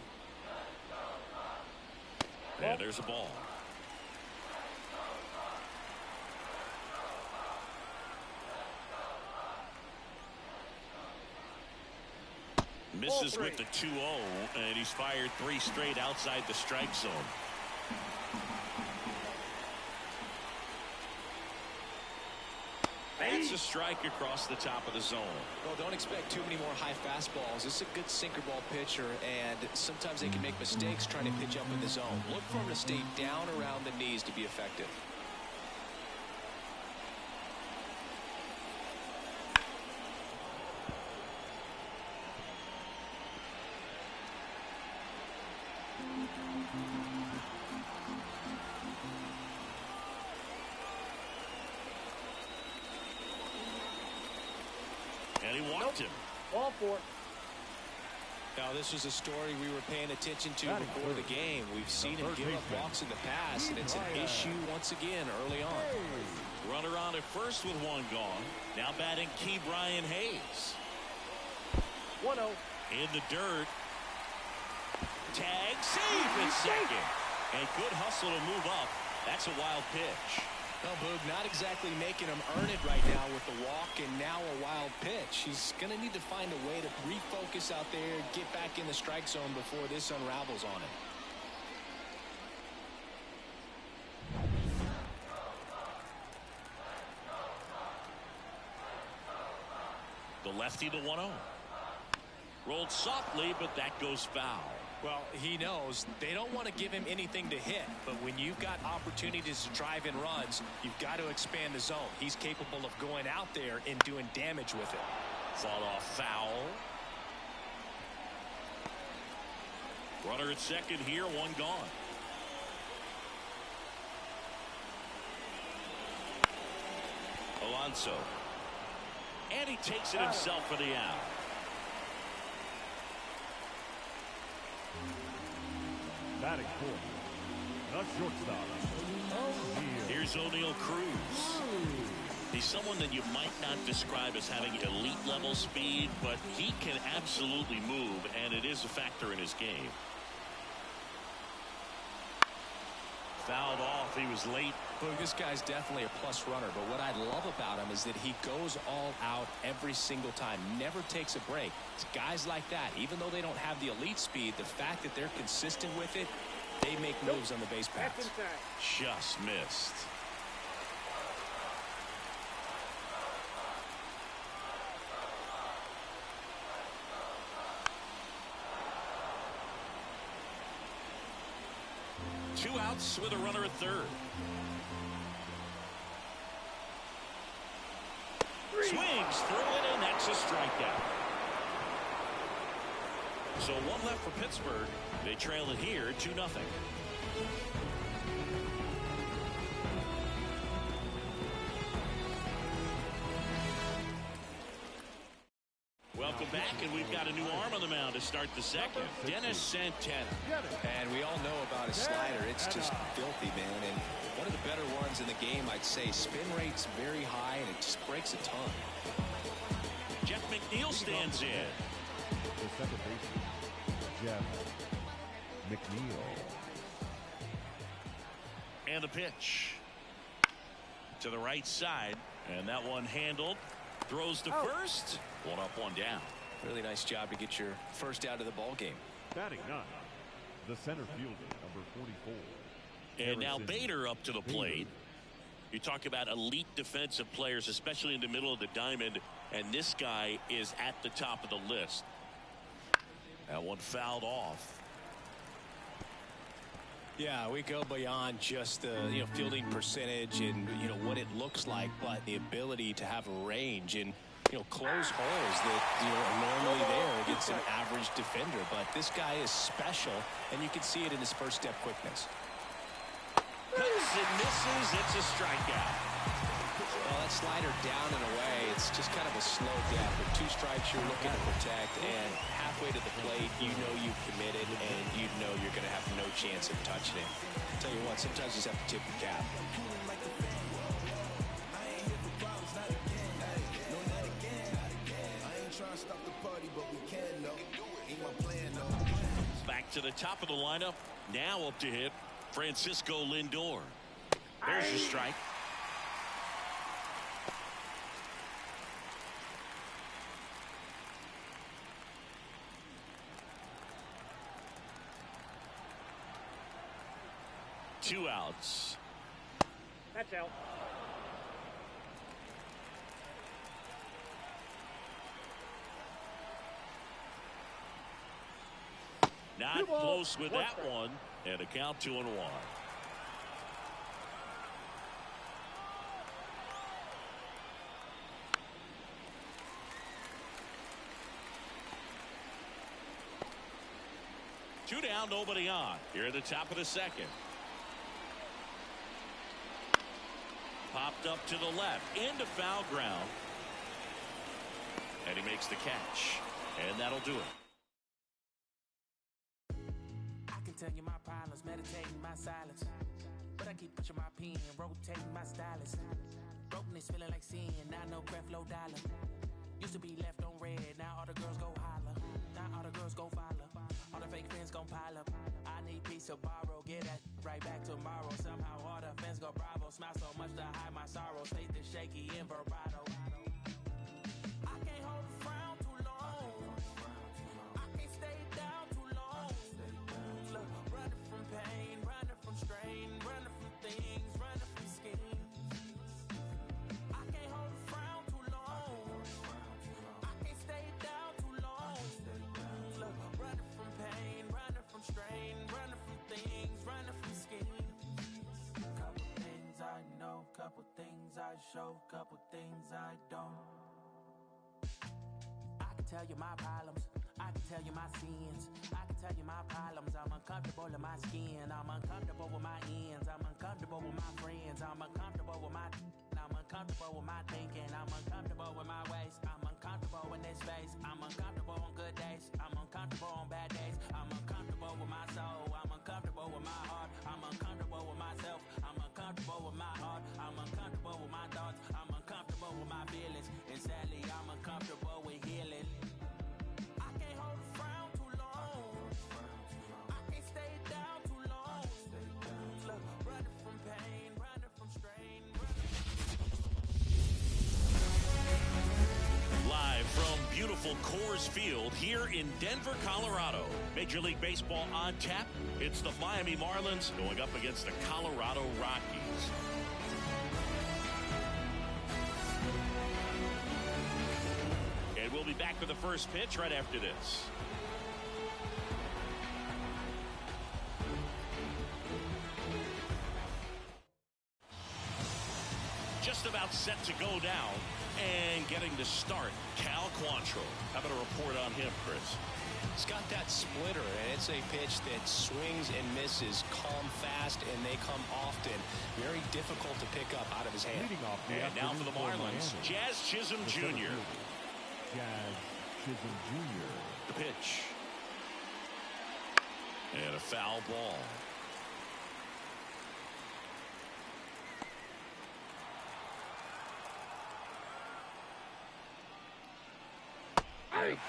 And there's a ball. Misses with the 2-0, and he's fired 3 straight outside the strike zone. That's a strike across the top of the zone.
Well, don't expect too many more high fastballs. This is a good sinker ball pitcher, and sometimes they can make mistakes trying to pitch up in the zone. Look for him to stay down around the knees to be effective.
And he walked him.
Ball 4.
Now, this was a story we were paying attention to before the game. We've seen him give up walks in the past, and it's an issue once again early on.
Runner on at first with 1 gone. Now batting Key Brian Hayes.
1-0.
In the dirt. Tag, save at second. And good hustle to move up. That's a wild pitch.
No, Boog, not exactly making him earn it right now with the walk and now a wild pitch. He's going to need to find a way to refocus out there, get back in the strike zone before this unravels on him.
The lefty, the 1-0. Rolled softly, but that goes foul.
Well, he knows they don't want to give him anything to hit, but when you've got opportunities to drive in runs, you've got to expand the zone. He's capable of going out there and doing damage with it.
Fought off foul. Runner at second here, 1 gone. Alonso. And he takes it himself for the out.
Batting fourth, the shortstop.
Here's O'Neal Cruz. He's someone that you might not describe as having elite level speed, but he can absolutely move, and it is a factor in his game. Fouled off. He was late.
Look, this guy's definitely a plus runner, but what I love about him is that he goes all out every single time, never takes a break. It's guys like that, even though they don't have the elite speed, the fact that they're consistent with it, they make moves on the base paths.
Just missed. 2 outs with a runner at third. Swings through it, and that's a strikeout. So 1 left for Pittsburgh. They trail it here 2-0. Welcome back, and we've got a new arm on the mound to start the second. Dennis Santana.
And we all know about his slider. It's just filthy, man. And one of the better ones in the game, I'd say. Spin rate's very high, and it just breaks a ton.
Jeff McNeil stands in.
The second baseman, Jeff McNeil.
And the pitch to the right side, and that one handled. Throws to first. 1 up, 1 down.
Really nice job to get your first out of the ball game.
Batting 9, the center fielder, number 44.
And now Bader up to the plate. You talk about elite defensive players, especially in the middle of the diamond, and this guy is at the top of the list. That one fouled off.
Yeah, we go beyond just the fielding percentage and what it looks like, but the ability to have a range and close holes that are normally there against an average defender. But this guy is special, and you can see it in his first step quickness.
Cuts and misses. It's a strikeout.
Well, that slider down and away, it's just kind of a slow death. With 2 strikes you're looking to protect, and halfway to the plate, you've committed, and you're going to have no chance of touching it. Tell you what, sometimes you just have to tip your cap.
Back to the top of the lineup. Now up to hit Francisco Lindor. There's your strike. Two outs.
That's out.
Not close with that one. And a count 2-1. Two down, nobody on. Here at the top of the second. Popped up to the left, into foul ground. And he makes the catch. And that'll do it.
I can tell you my problems, meditating my silence. But I keep pushing my pen, rotating my stylus. Brokenness feeling like sin, now no Creflo Dollar. Used to be left on red, now all the girls go holler. Now all the girls go follow. All the fake fans gon' pile up. I need peace to borrow, get that right back tomorrow. Somehow all the fans go bravo. Smile so much to hide my sorrow. Faith is shaky in vibrato. I can't hold a frown too long. I can't stay down too long. Look, running from pain, running from strain, running from things, running from schemes. I can't hold a frown too long. I can't stay down too long. Look, running from pain, running from strain, running from things, running from schemes. Couple things I know, couple things I show, couple things I don't. I can tell you my problems, I can tell you my sins, I can tell you my problems. I'm uncomfortable in my skin, I'm uncomfortable with my ends, I'm uncomfortable with my friends, I'm uncomfortable with my I'm uncomfortable with my thinking, I'm uncomfortable with my ways, I'm uncomfortable in this space, I'm uncomfortable on good days, I'm uncomfortable on bad days, I'm uncomfortable with my soul, I'm uncomfortable with my heart, I'm uncomfortable with myself, I'm uncomfortable with my heart, I'm uncomfortable with my thoughts, I'm uncomfortable with my feelings, and sadly I'm uncomfortable with healing. I can't hold a frown too long, I can't stay down too long. Look, running from pain, running from strain.
Live from beautiful Coors Field here in Denver, Colorado. Major League Baseball on tap. It's the Miami Marlins going up against the Colorado Rockies. And we'll be back for the first pitch right after this. set to go now and getting to start, Cal Quantrill. How about a report on him, Chris?
He's got that splitter, and it's a pitch that swings and misses, come fast, and they come often. Very difficult to pick up out of his hand.
And now for the Marlins, Jazz Chisholm Jr.
Jazz Chisholm Jr.
The pitch. And a foul ball.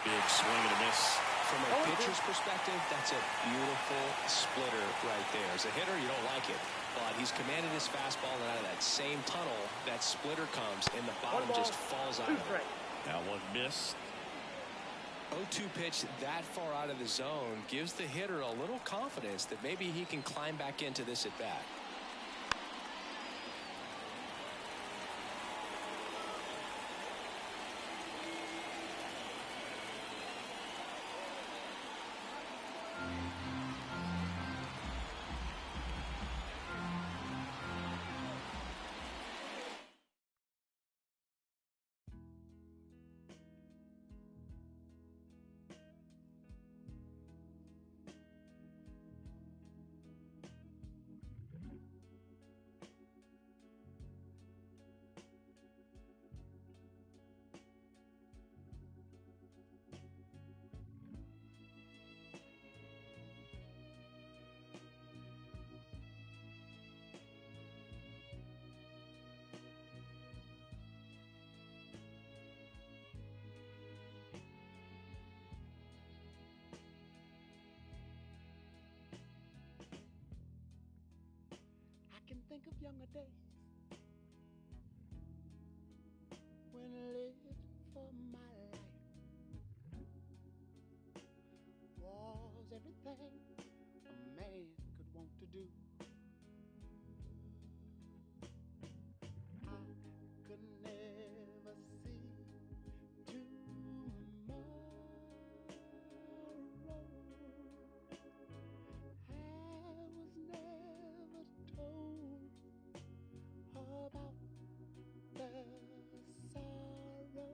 Big swing and a miss.
From a pitcher's perspective, that's a beautiful splitter right there. As a hitter, you don't like it. But he's commanded his fastball, and out of that same tunnel, that splitter comes, and the bottom just falls out of it.
That one missed.
0-2 pitch that far out of the zone gives the hitter a little confidence that maybe he can climb back into this at bat.
Can think of younger days when I lived for my life was everything a man could want to do. I could never see tomorrow. I was never told about the sorrow,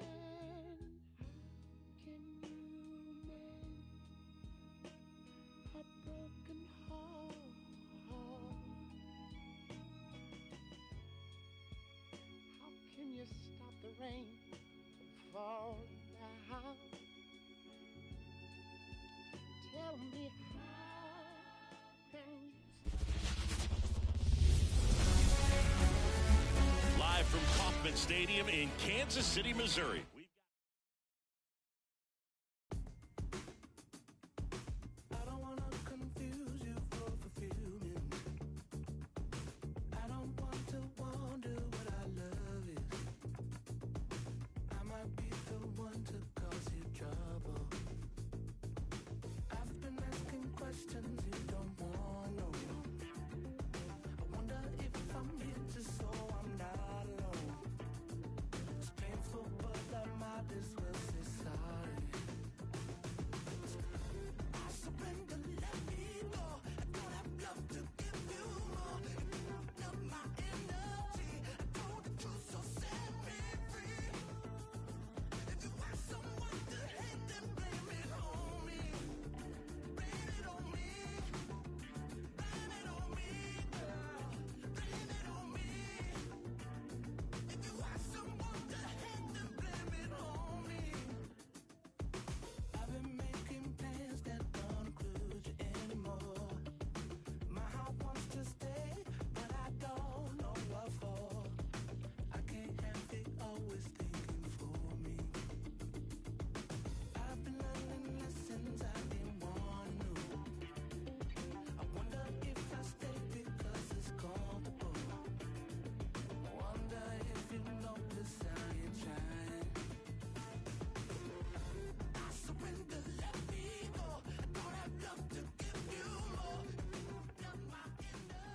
and how can you mend a broken heart? How can you stop the rain from falling down? Tell me how can you.
Live from Kauffman Stadium in Kansas City, Missouri.
I don't want to confuse you for fulfillment. I don't want to wonder what our love is. I might be the one to cause you trouble. I've been asking questions you don't want to know. I wonder if I'm here just so I'm not alone. It's painful, but I might as well say sorry. I surrender, let me go. I don't have love to give you more. You don't have my energy. I told the truth, so set me free. If you want someone to hate, then blame it on me. Blame it on me. Blame it on me, girl. Blame it on me. If you want someone to hate, then blame it on me. I've been making plans that don't include you anymore. My heart wants to stay, but I don't know what for. I can't have it always thinking for me. I've been learning lessons I didn't want to know. I wonder if I stay because it's comfortable. I wonder if you notice I ain't trying. I surrender, let me go. I don't have love to give you more. Not my energy.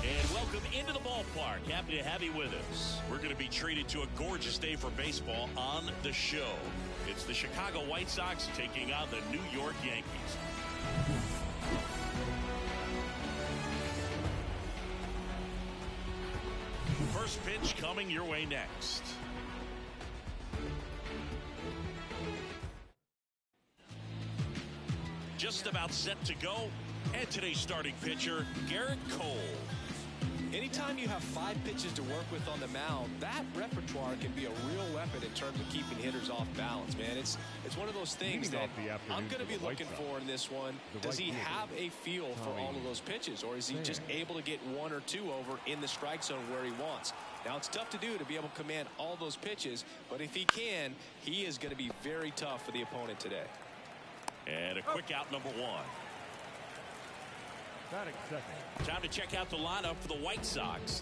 And welcome into the ballpark. Happy to have you with us. We're going to be treated to a gorgeous day for baseball on the show. It It's the Chicago White Sox taking on the New York Yankees. First pitch coming your way next. Just about set to go. And today's starting pitcher, Garrett Cole.
Anytime you have 5 pitches to work with on the mound, that repertoire can be a real weapon in terms of keeping hitters off balance, man. It's one of those things that I'm going to be looking for in this one. Does he have a feel for all of those pitches, or is he just able to get 1 or 2 over in the strike zone where he wants? Now, it's tough to do to be able to command all those pitches, but if he can, he is going to be very tough for the opponent today.
And a quick out, number 1. Time to check out the lineup for the White Sox.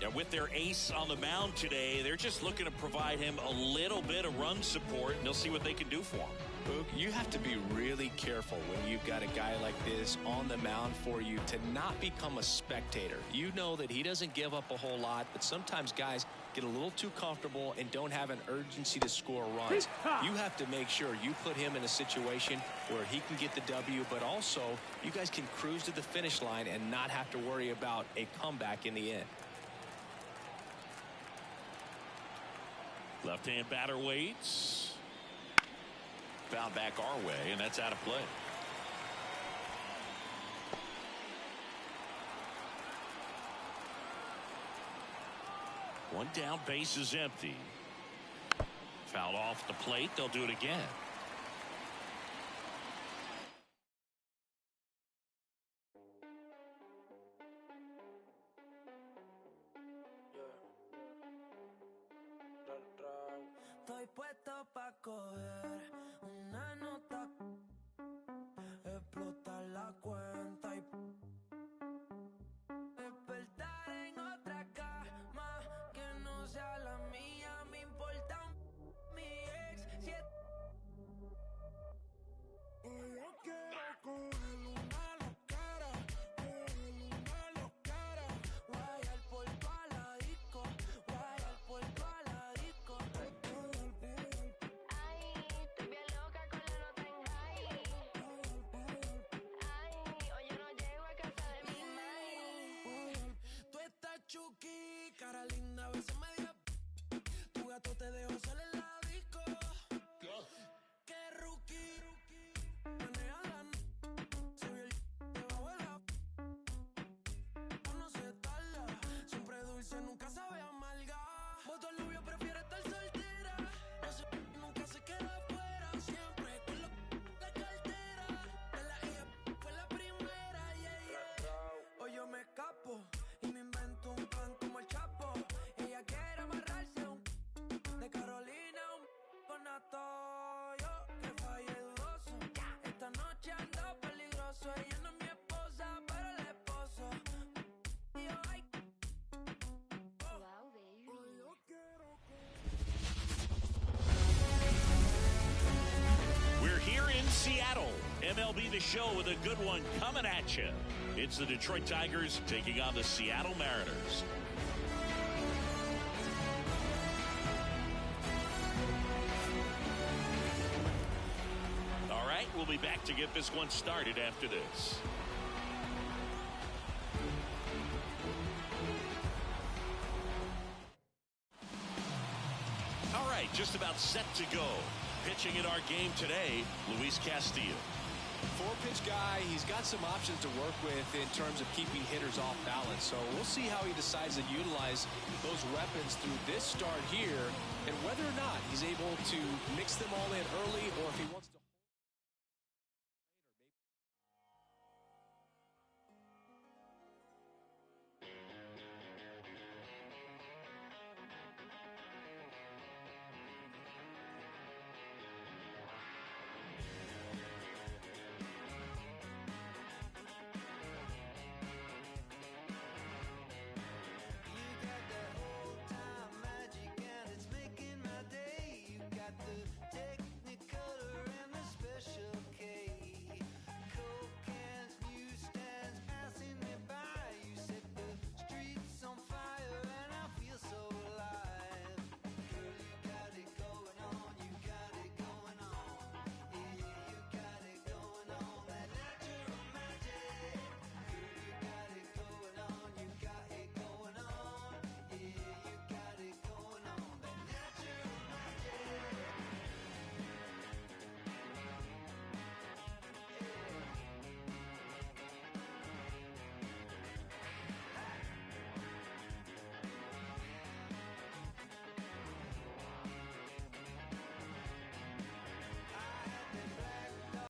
Now, with their ace on the mound today, they're just looking to provide him a little bit of run support, and they'll see what they can do for him.
Boog, you have to be really careful when you've got a guy like this on the mound for you to not become a spectator. You know that he doesn't give up a whole lot, but sometimes guys get a little too comfortable and don't have an urgency to score runs. You have to make sure you put him in a situation where he can get the W, but also you guys can cruise to the finish line and not have to worry about a comeback in the end.
Left-hand batter waits. Found back our way, and that's out of play. One down, base is empty. Fouled off the plate. They'll do it again.
Estoy puesto pa' coger una nota, explotar la cuenta y despertar en otra cama que no sea la mía. Me importa mi ex. Si yo quiero coger una loquera, guayar por toda la disco, guayar por toda la disco. Chucky, cara linda, a veces me dio. Tu gato te dejó salir en la disco. Que rookie. Maneja la se vio el debajo de la. No se tarda, siempre dulce, nunca sabe amarga. Voto Lubio prefiere estar soltera. No se, nunca se queda afuera. Siempre con la cartera. De la ella fue la primera, yeah. Hoy yo me escapo. Y me invento un plan como el Chapo. Ella quiere amarrarse de Carolina con Nato. Yo que fallé dudoso. Esta noche ando peligroso. Ella no es mi esposa, pero el esposo. Y yo, ay. Yo quiero.
We're here in Seattle. MLB The Show with a good one coming at you. It's the Detroit Tigers taking on the Seattle Mariners. All right, we'll be back to get this one started after this. All right, just about set to go. Pitching in our game today, Luis Castillo.
4-pitch guy, he's got some options to work with in terms of keeping hitters off balance. So we'll see how he decides to utilize those weapons through this start here and whether or not he's able to mix them all in early or if he wants to